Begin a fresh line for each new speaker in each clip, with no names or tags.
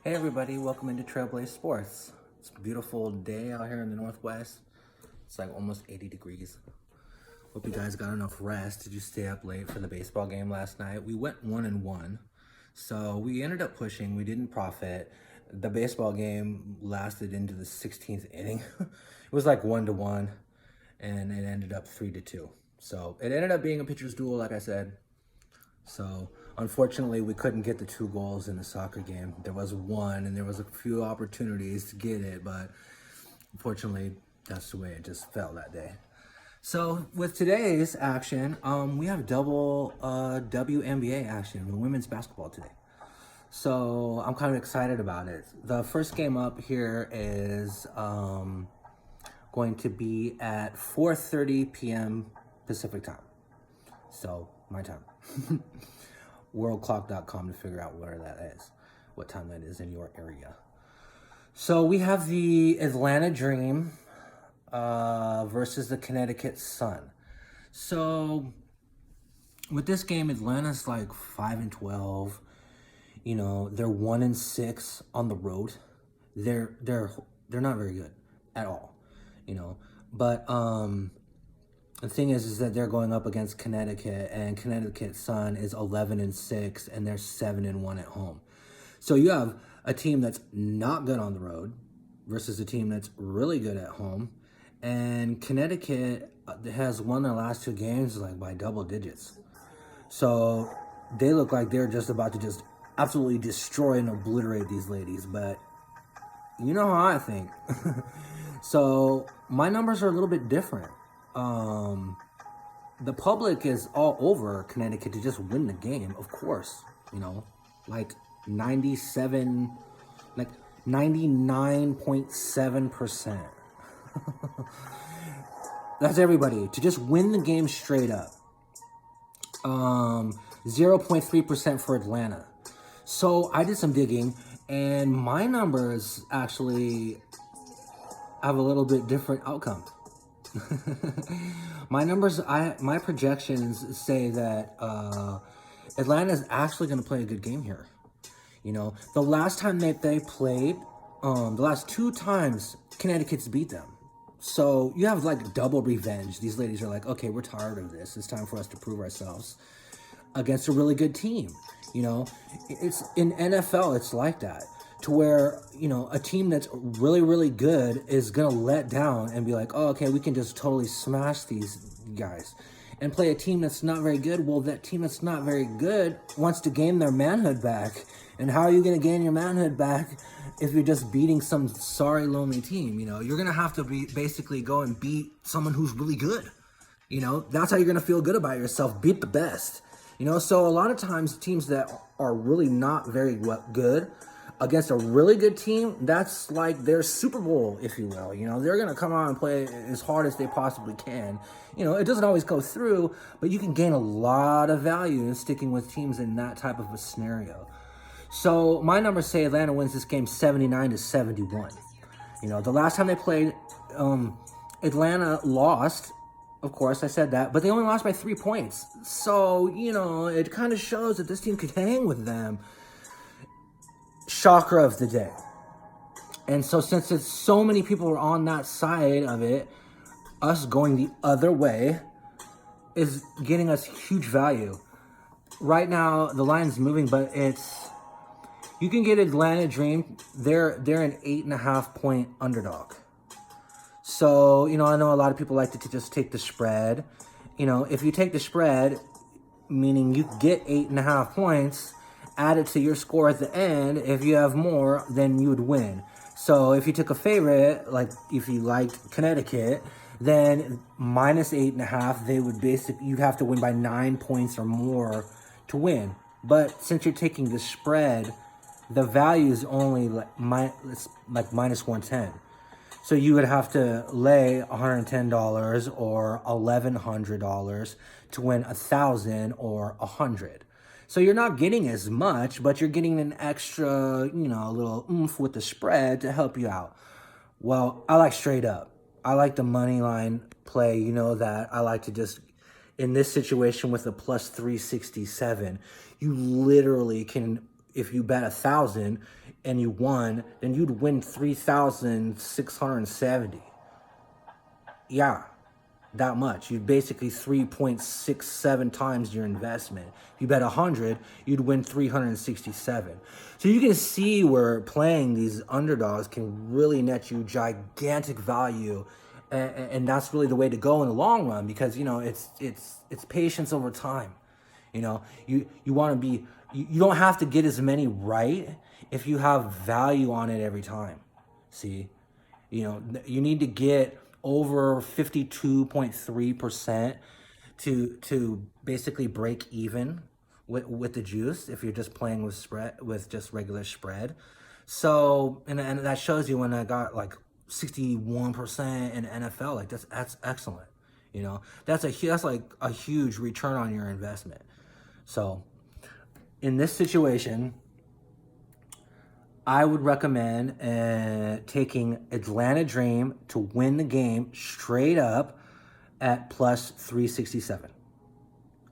Hey everybody, welcome into Trailblaze Sports. It's a beautiful day out here in the Northwest. It's like almost 80 degrees. Hope you guys got enough rest. Did you stay up late for the baseball game last night? We went 1-1. So we ended up pushing. We didn't profit. The baseball game lasted into the 16th inning. It was like 1-1 and it ended up 3-2. So it ended up being a pitcher's duel, like I said. So unfortunately, we couldn't get the 2 goals in the soccer game. There was one, and there was a few opportunities to get it, but unfortunately, that's the way it just fell that day. So with today's action, we have double WNBA action, women's basketball today. So I'm kind of excited about it. The first game up here is going to be at 4:30 p.m. Pacific time. So my time. Worldclock.com to figure out where that is, what time that is in your area. So we have the Atlanta Dream versus the Connecticut Sun. So with this game, Atlanta's like 5-12. You know, they're 1-6 on the road. They're not very good at all. You know, but the thing is that they're going up against Connecticut, and Connecticut Sun is 11-6, and they're 7-1 at home. So you have a team that's not good on the road versus a team that's really good at home, and Connecticut has won their last 2 games like by double digits. So they look like they're just about to just absolutely destroy and obliterate these ladies, but you know how I think. So my numbers are a little bit different. The public is all over Connecticut to just win the game, of course, you know, like 99.7%. That's everybody to just win the game straight up. 0.3% for Atlanta. So I did some digging, and my numbers actually have a little bit different outcome. My projections say that Atlanta is actually going to play a good game here. You know, the last time that they played, the last 2 times, Connecticut's beat them. So you have like double revenge. These ladies are like, okay, we're tired of this. It's time for us to prove ourselves against a really good team. You know, it's in NFL, it's like that. To where, you know, a team that's really, really good is going to let down and be like, oh, okay, we can just totally smash these guys. And play a team that's not very good. Well, that team that's not very good wants to gain their manhood back. And how are you going to gain your manhood back if you're just beating some sorry, lonely team? You know, you're going to have to basically go and beat someone who's really good. You know, that's how you're going to feel good about yourself. Beat the best. You know, so a lot of times teams that are really not very good against a really good team, that's like their Super Bowl, if you will. You know, they're going to come out and play as hard as they possibly can. You know, it doesn't always go through, but you can gain a lot of value in sticking with teams in that type of a scenario. So my numbers say Atlanta wins this game 79-71. You know, the last time they played, Atlanta lost. Of course, I said that, but they only lost by 3 points. So, you know, it kind of shows that this team could hang with them. Shocker of the day. And so since it's so many people are on that side of it, us going the other way is getting us huge value. Right now, the line's moving, but you can get Atlanta Dream. They're an 8.5 point underdog. So, you know, I know a lot of people like to just take the spread. You know, if you take the spread, meaning you get 8.5 points, add it to your score at the end. If you have more, then you would win. So if you took a favorite, like if you liked Connecticut, then minus 8.5, you'd have to win by 9 points or more to win. But since you're taking the spread, the value is only like minus 110. So you would have to lay $110 or $1,100 to win 1,000 or 100. So you're not getting as much, but you're getting an extra, you know, a little oomph with the spread to help you out. Well, I like straight up. I like the money line play. You know that I like to just, in this situation with a plus 367, you literally can, if you bet 1,000, and you won, then you'd win 3,670. Yeah, that much. You'd basically 3.67 times your investment. If you bet 100, you'd win 367. So you can see where playing these underdogs can really net you gigantic value, and that's really the way to go in the long run, because it's patience over time. You want to be, you don't have to get as many right if you have value on it every time. See, you need to get over 52.3% to basically break even with the juice if you're just playing with just regular spread. So and that shows you when I got like 61% in NFL, like that's excellent. That's like a huge return on your investment. So in this situation, I would recommend taking Atlanta Dream to win the game straight up at plus 367.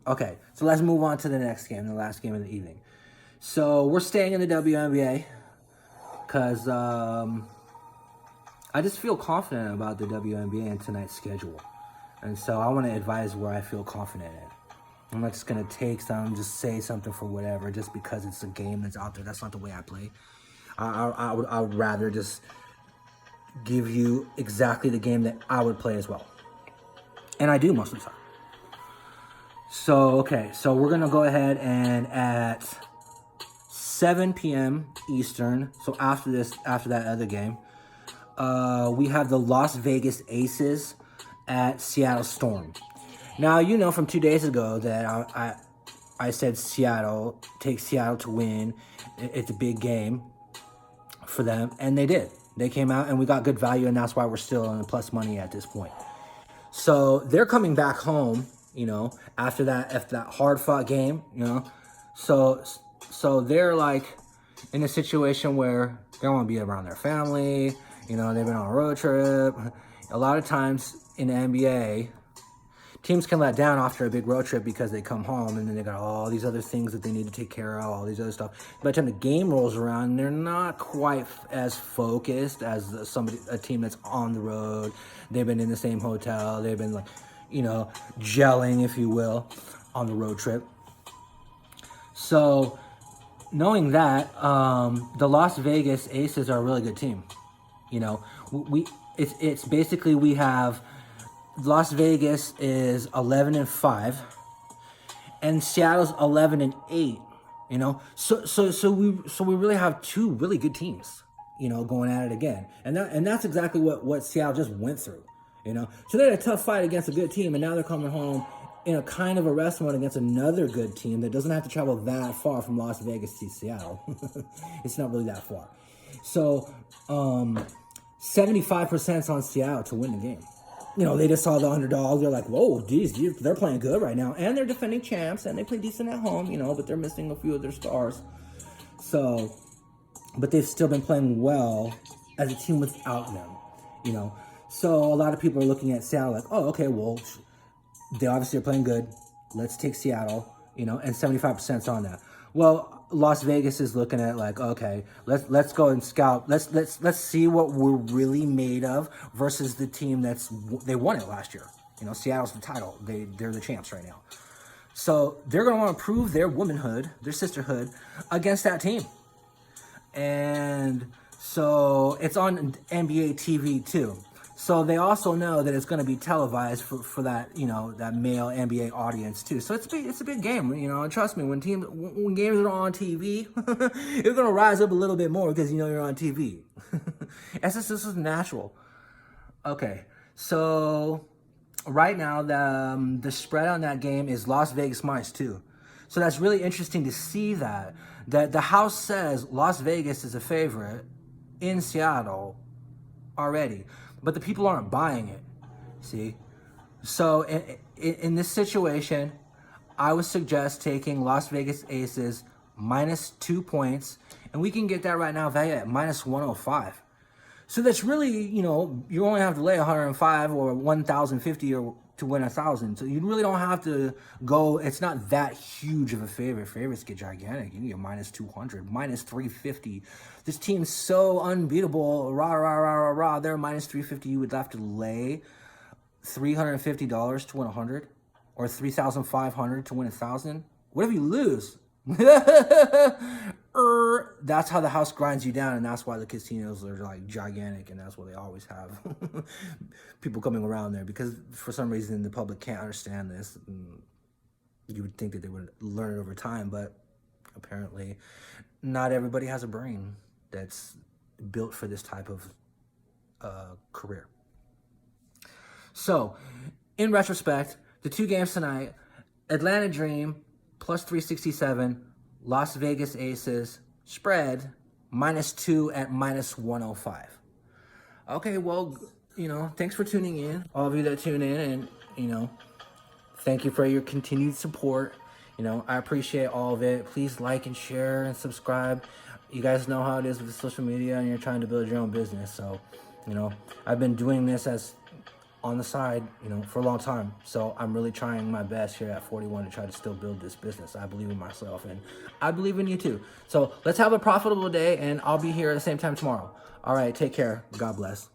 Okay, so let's move on to the next game, the last game of the evening. So we're staying in the WNBA because I just feel confident about the WNBA and tonight's schedule. And so I want to advise where I feel confident in. I'm not just going to take some, just say something for whatever, just because it's a game that's out there. That's not the way I play. I would rather just give you exactly the game that I would play as well. And I do most of the time. So, okay. So we're going to go ahead and at 7 p.m. Eastern, so after that other game, we have the Las Vegas Aces at Seattle Storm. Now, from 2 days ago that I said take Seattle to win. It's a big game for them, and they did. They came out, and we got good value, and that's why we're still on the plus money at this point. So they're coming back home, after that hard-fought game, So they're like in a situation where they want to be around their family. They've been on a road trip. A lot of times in the NBA, teams can let down after a big road trip because they come home and then they got all these other things that they need to take care of, all these other stuff. By the time the game rolls around, they're not quite as focused as a team that's on the road. They've been in the same hotel. They've been gelling, if you will, on the road trip. So knowing that, the Las Vegas Aces are a really good team. It's basically we have Las Vegas is 11-5, and Seattle's 11-8. So we really have two really good teams, going at it again, and that's exactly what Seattle just went through. So they had a tough fight against a good team, and now they're coming home in a kind of a wrestling against another good team that doesn't have to travel that far from Las Vegas to Seattle. It's not really that far. So 75% on Seattle to win the game. They just saw the underdog. They're like, whoa, geez, they're playing good right now. And they're defending champs, and they play decent at home, but they're missing a few of their stars. So, but they've still been playing well as a team without them, So a lot of people are looking at Seattle like, oh, okay, well, they obviously are playing good. Let's take Seattle, and 75% on that. Well, Las Vegas is looking at like, okay, let's go and scout. Let's see what we're really made of versus the team they won it last year. Seattle's the title. They're the champs right now. So they're going to want to prove their womanhood, their sisterhood against that team. And so it's on NBA TV too. So they also know that it's going to be televised for that, that male NBA audience too. So it's a big game, and trust me, when games are on TV, you're going to rise up a little bit more because you're on TV. This is natural. Okay, so right now the spread on that game is Las Vegas -2. So that's really interesting to see that the house says Las Vegas is a favorite in Seattle already. But the people aren't buying it, see? So in this situation, I would suggest taking Las Vegas Aces -2 points, and we can get that right now valued at -105. So that's really, you only have to lay 105 or 1,050 or to win 1,000. So you really don't have to go. It's not that huge of a favorite. Favorites get gigantic. You can get minus 200, minus 350. This team's so unbeatable. Rah, rah, rah, rah, rah. They're minus 350. You would have to lay $350 to win 100, or 3,500 to win 1,000. What if you lose? That's how the house grinds you down, and that's why the casinos are like gigantic, and that's why they always have people coming around there, because for some reason the public can't understand this. You would think that they would learn it over time, but apparently not everybody has a brain that's built for this type of career. So, in retrospect, the 2 games tonight: Atlanta Dream plus 367, Las Vegas Aces spread -2 at -105. Okay, well, thanks for tuning in, all of you that tune in, and, thank you for your continued support. I appreciate all of it. Please like and share and subscribe. You guys know how it is with social media, and you're trying to build your own business. So, I've been doing this as on the side, for a long time. So I'm really trying my best here at 41 to try to still build this business. I believe in myself, and I believe in you too. So let's have a profitable day, and I'll be here at the same time tomorrow. All right, take care. God bless.